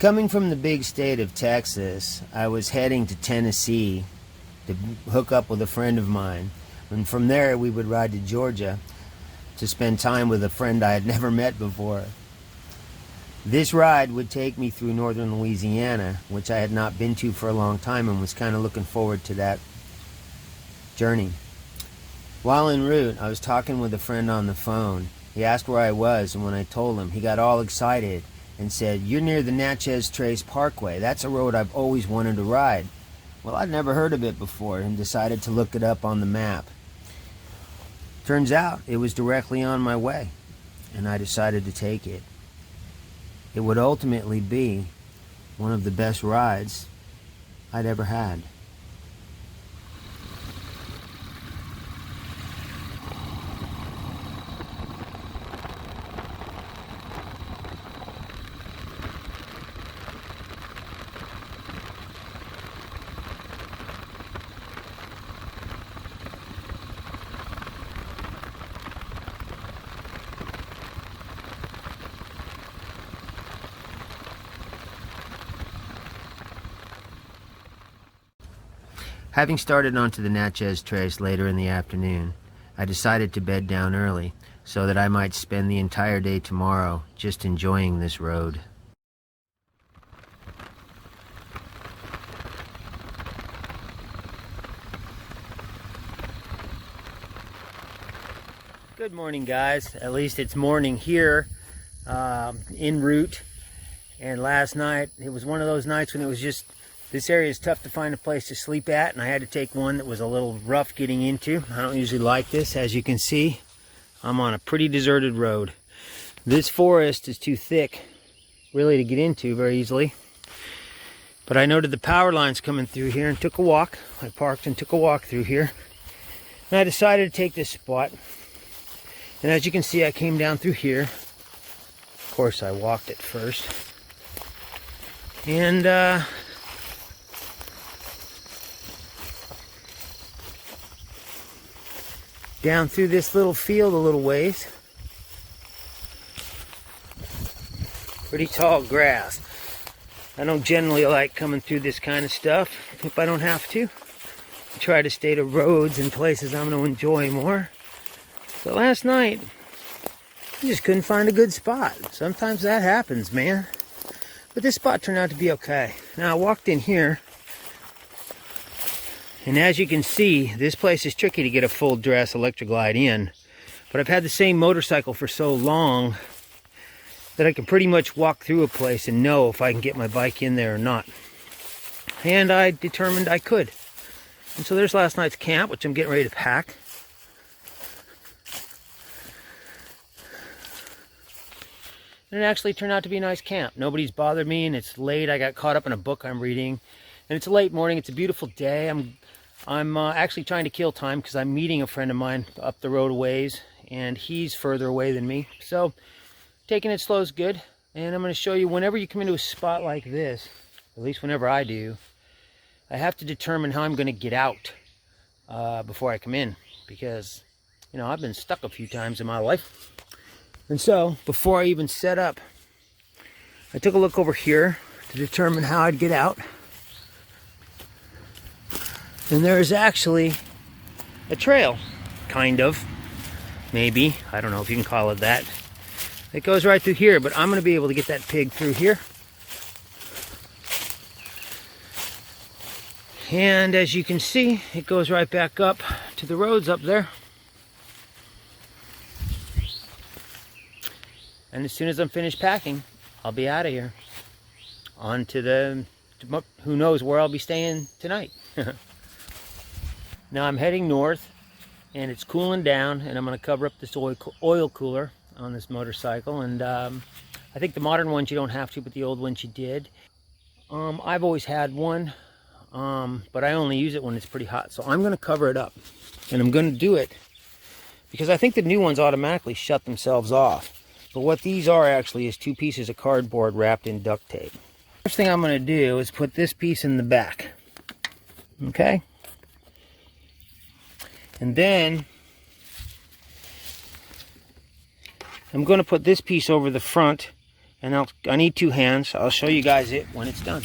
Coming from the big state of Texas, I was heading to Tennessee to hook up with a friend of mine. And from there, we would ride to Georgia to spend time with a friend I had never met before. This ride would take me through northern Louisiana, which I had not been to for a long time and was kind of looking forward to that journey. While en route, I was talking with a friend on the phone. He asked where I was, and when I told him, he got all excited and said, "You're near the Natchez Trace Parkway. That's a road I've always wanted to ride." Well, I'd never heard of it before and decided to look it up on the map. Turns out it was directly on my way, and I decided to take it. It would ultimately be one of the best rides I'd ever had. Having started onto the Natchez Trace later in the afternoon, I decided to bed down early so that I might spend the entire day tomorrow just enjoying this road. Good morning, guys. At least it's morning here en route. And last night, it was one of those nights when it was just, this area is tough to find a place to sleep at, and I had to take one that was a little rough getting into. I don't usually like this. As you can see, I'm on a pretty deserted road. This forest is too thick really to get into very easily. But I noted the power lines coming through here and took a walk. I parked and took a walk through here. And I decided to take this spot. And as you can see, I came down through here. Of course, I walked it first. And down through this little field a little ways. Pretty tall grass. I don't generally like coming through this kind of stuff if I don't have to. I try to stay to roads and places I'm going to enjoy more. So last night, I just couldn't find a good spot. Sometimes that happens, man. But this spot turned out to be okay. Now I walked in here, and as you can see, this place is tricky to get a full dress Electroglide in. But I've had the same motorcycle for so long that I can pretty much walk through a place and know if I can get my bike in there or not. And I determined I could. And so there's last night's camp, which I'm getting ready to pack. And it actually turned out to be a nice camp. Nobody's bothered me, and it's late. I got caught up in a book I'm reading. And it's a late morning. It's a beautiful day. I'm actually trying to kill time because I'm meeting a friend of mine up the road a ways, and he's further away than me. So taking it slow is good. And I'm going to show you, whenever you come into a spot like this, at least whenever I do, I have to determine how I'm going to get out before I come in, because, you know, I've been stuck a few times in my life. And so before I even set up, I took a look over here to determine how I'd get out. And there is actually a trail, kind of, maybe, I don't know if you can call it that. It goes right through here, but I'm going to be able to get that pig through here. And as you can see, it goes right back up to the roads up there. And as soon as I'm finished packing, I'll be out of here. On to the, who knows where I'll be staying tonight. Now I'm heading north, and it's cooling down, and I'm going to cover up this oil cooler on this motorcycle. And I think the modern ones you don't have to, but the old ones you did. I've always had one, but I only use it when it's pretty hot. So I'm going to cover it up, and I'm going to do it because I think the new ones automatically shut themselves off. But what these are actually is 2 pieces of cardboard wrapped in duct tape. First thing I'm going to do is put this piece in the back. Okay? And then I'm going to put this piece over the front And I need 2 hands. I'll show you guys it when it's done.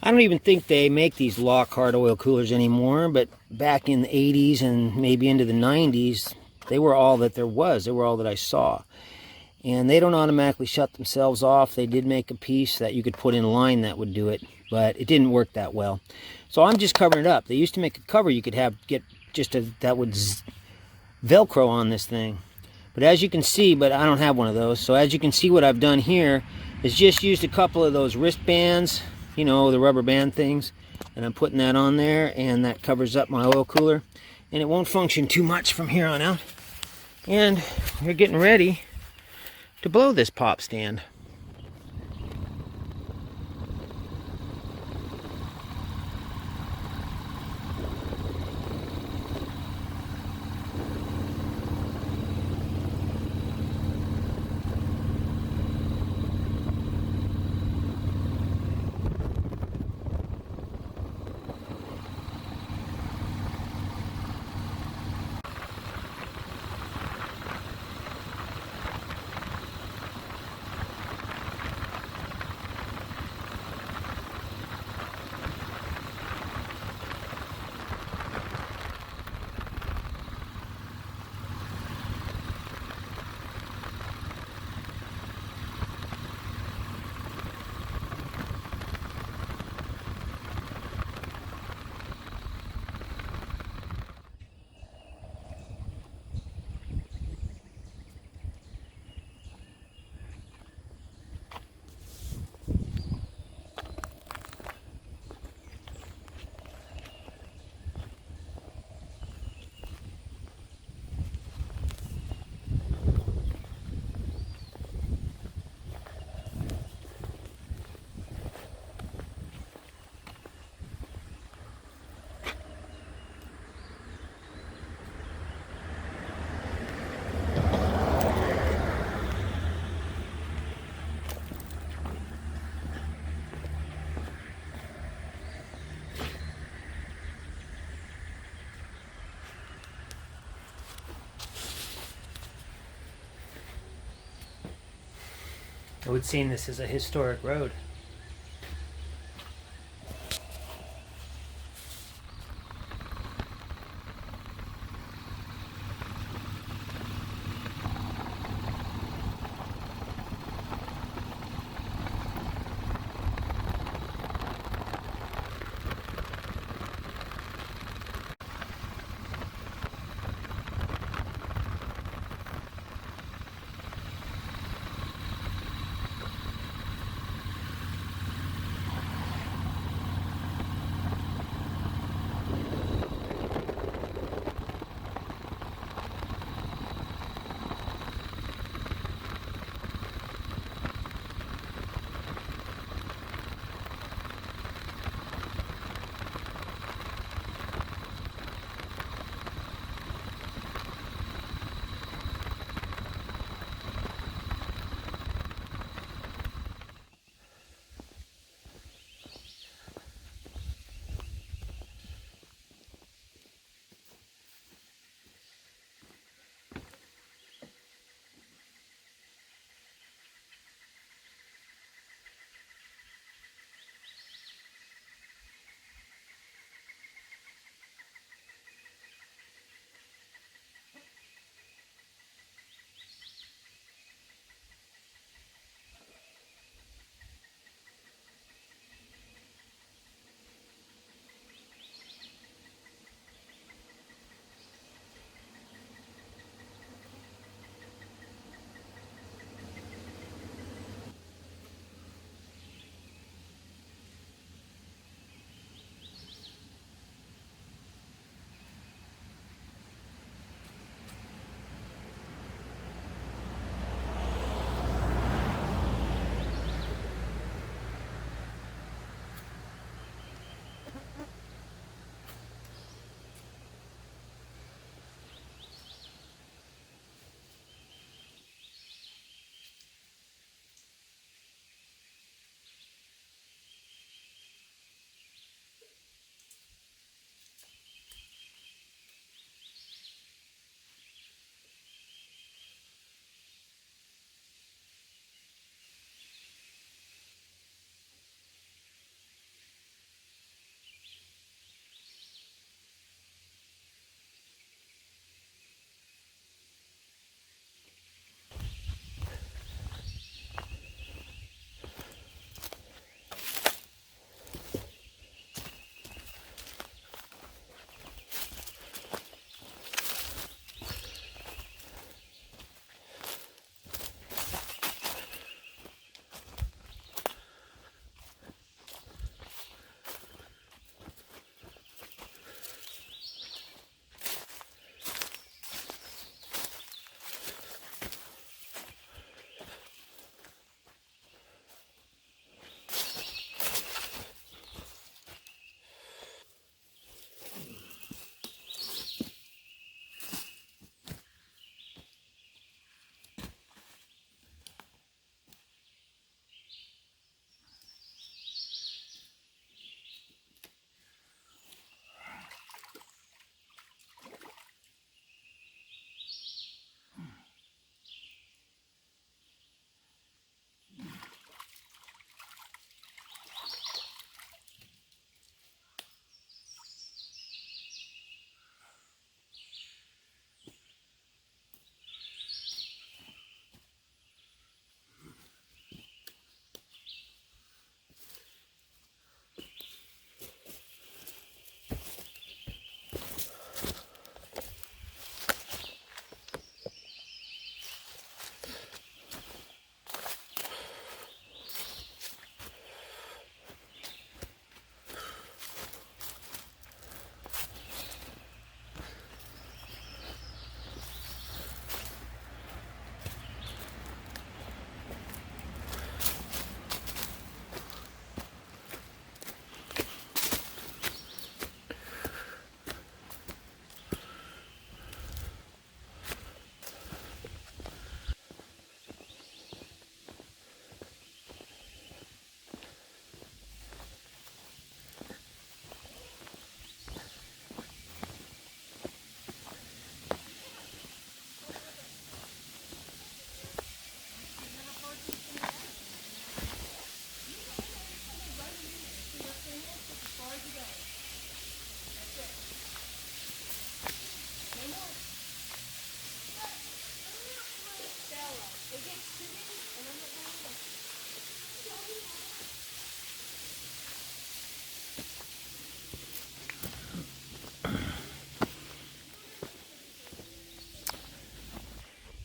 I don't even think they make these Lockhart oil coolers anymore, but back in the 80s and maybe into the 90s, they were all that there was. They were all that I saw. And they don't automatically shut themselves off. They did make a piece that you could put in line that would do it, but it didn't work that well. So I'm just covering it up. They used to make a cover you could get just that would Velcro on this thing. But as you can see, but I don't have one of those. So as you can see, what I've done here is just used a couple of those wristbands, you know, the rubber band things, and I'm putting that on there, and that covers up my oil cooler, and it won't function too much from here on out. And we're getting ready to blow this pop stand. It would seem this is a historic road.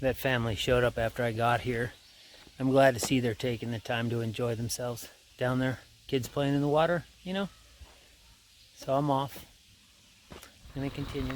that family showed up after I got here. I'm glad to see they're taking the time to enjoy themselves down there. Kids playing in the water, you know? So I'm off. I'm gonna continue.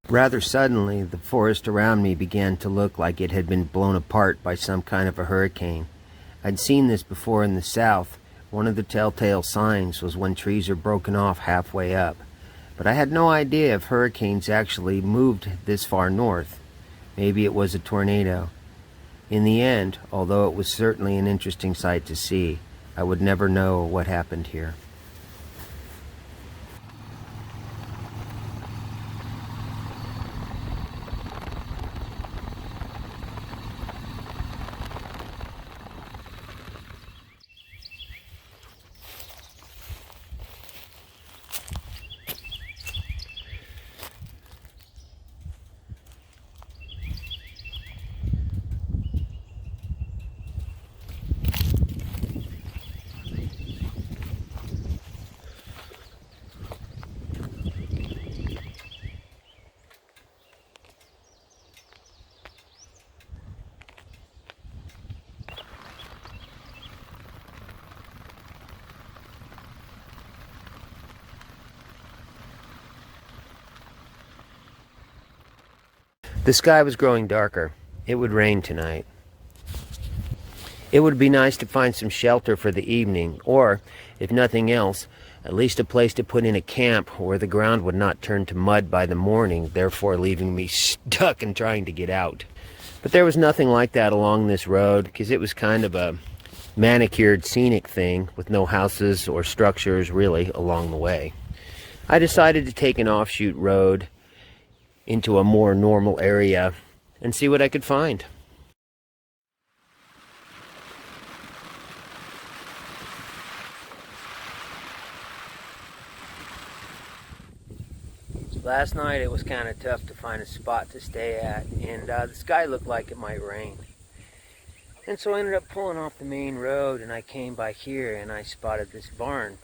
Rather suddenly, the forest around me began to look like it had been blown apart by some kind of a hurricane. I'd seen this before in the South. One of the telltale signs was when trees are broken off halfway up. But I had no idea if hurricanes actually moved this far north. Maybe it was a tornado. In the end, although it was certainly an interesting sight to see, I would never know what happened here. The sky was growing darker. It would rain tonight. It would be nice to find some shelter for the evening, or, if nothing else, at least a place to put in a camp where the ground would not turn to mud by the morning, therefore leaving me stuck and trying to get out. But there was nothing like that along this road, because it was kind of a manicured scenic thing with no houses or structures really along the way. I decided to take an offshoot road into a more normal area and see what I could find. Last night it was kind of tough to find a spot to stay at, and the sky looked like it might rain. And so I ended up pulling off the main road, and I came by here and I spotted this barn,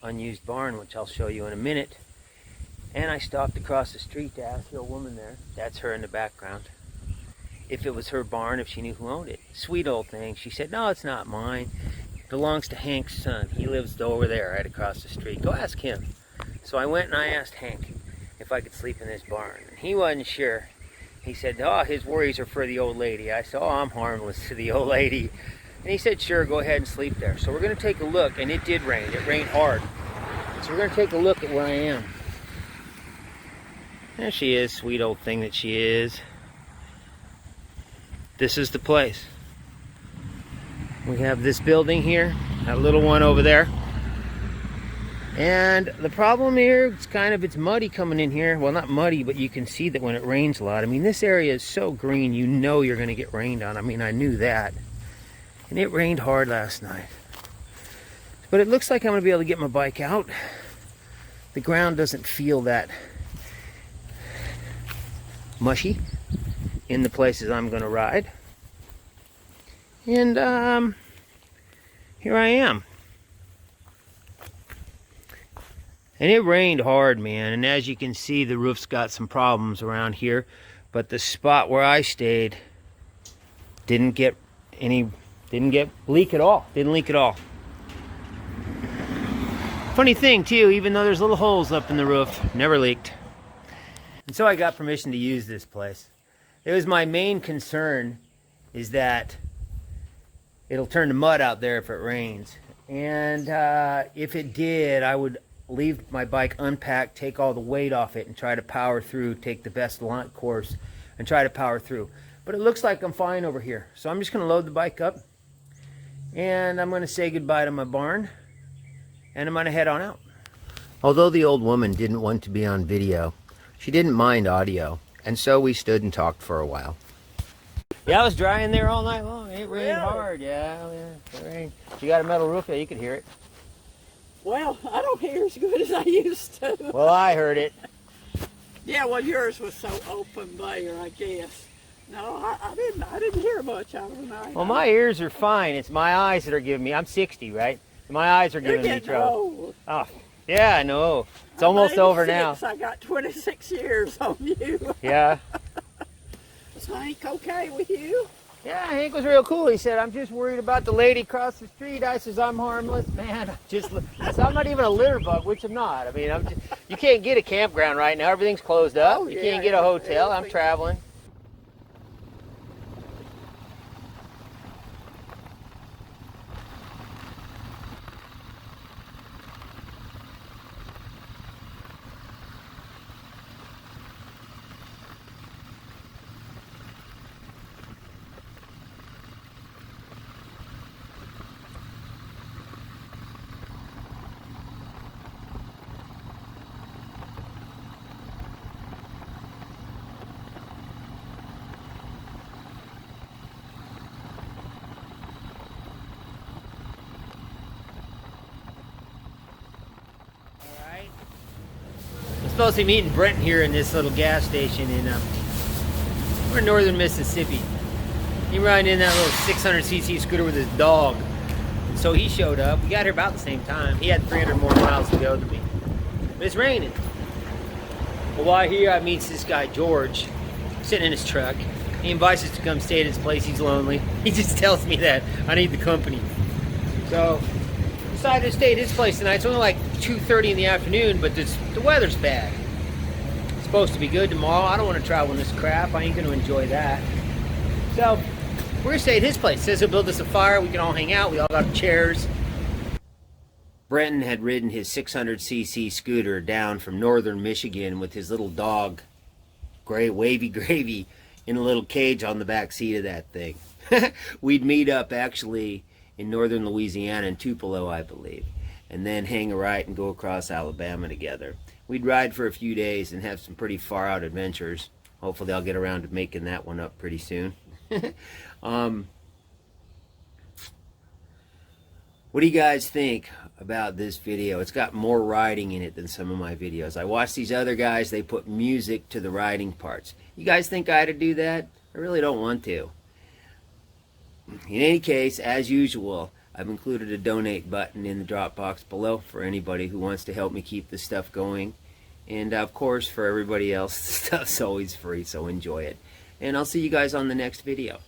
unused barn, which I'll show you in a minute. And I stopped across the street to ask the old woman there, that's her in the background, if it was her barn, if she knew who owned it. Sweet old thing. She said, no, it's not mine. It belongs to Hank's son. He lives over there right across the street. Go ask him. So I went and I asked Hank if I could sleep in this barn. And he wasn't sure. He said, oh, his worries are for the old lady. I said, oh, I'm harmless to the old lady. And he said, sure, go ahead and sleep there. So we're going to take a look, and it did rain. It rained hard. So we're going to take a look at where I am. There she is, sweet old thing that she is. This is the place. We have this building here, that little one over there. And the problem here, it's muddy coming in here. Well, not muddy, but you can see that when it rains a lot. I mean, this area is so green, you know you're going to get rained on. I mean, I knew that. And it rained hard last night. But it looks like I'm going to be able to get my bike out. The ground doesn't feel that mushy in the places I'm going to ride. And here I am. And it rained hard, man, and as you can see, the roof's got some problems around here, but the spot where I stayed didn't leak at all. Funny thing too, even though there's little holes up in the roof, never leaked. And so I got permission to use this place. It was my main concern is that it'll turn to mud out there if it rains. And if it did, I would leave my bike unpacked, take all the weight off it, and try to power through, take the best launch course, and try to power through. But it looks like I'm fine over here. So I'm just going to load the bike up, and I'm going to say goodbye to my barn, and I'm going to head on out. Although the old woman didn't want to be on video, she didn't mind audio, and so we stood and talked for a while. Yeah, I was dry in there all night long. It rained hard. Yeah, it rained. You got a metal roof? Yeah, you could hear it. Well, I don't hear as good as I used to. Well, I heard it. Yeah, well, yours was so open there, I guess. No, I didn't hear much out of the night. Well, my ears are fine. It's my eyes that are giving me. I'm 60, right? My eyes are giving me trouble. Old. Oh, yeah, I know. It's almost over now. I got 26 years on you. Yeah. Is Hank okay with you? Yeah, Hank was real cool. He said, I'm just worried about the lady across the street. I says, I'm harmless. Man, I'm not even a litter bug, which I'm not. I mean, you can't get a campground right now. Everything's closed up. You can't get a hotel. I'm traveling. I'm supposed to be meeting Brent here in this little gas station we're in northern Mississippi. He riding in that little 600cc scooter with his dog. And so he showed up. We got here about the same time. He had 300 more miles to go than me. But it's raining. Well, while here I meets this guy George sitting in his truck. He invites us to come stay at his place. He's lonely. He just tells me that I need the company. So decided to stay at his place tonight. It's only like 2:30 in the afternoon, but the weather's bad. It's supposed to be good tomorrow. I don't want to travel in this crap. I ain't going to enjoy that. So we're going to stay at his place. Says he'll build us a fire. We can all hang out. We all got chairs. Brenton had ridden his 600cc scooter down from northern Michigan with his little dog, Wavy Gravy, in a little cage on the back seat of that thing. We'd meet up actually in northern Louisiana, in Tupelo, I believe. and then hang a right and go across Alabama together. We'd ride for a few days and have some pretty far out adventures. Hopefully I'll get around to making that one up pretty soon. What do you guys think about this video? It's got more riding in it than some of my videos. I watch these other guys, they put music to the riding parts. You guys think I ought to do that? I really don't want to. In any case, as usual, I've included a donate button in the drop box below for anybody who wants to help me keep this stuff going. And of course, for everybody else, the stuff's always free, so enjoy it. And I'll see you guys on the next video.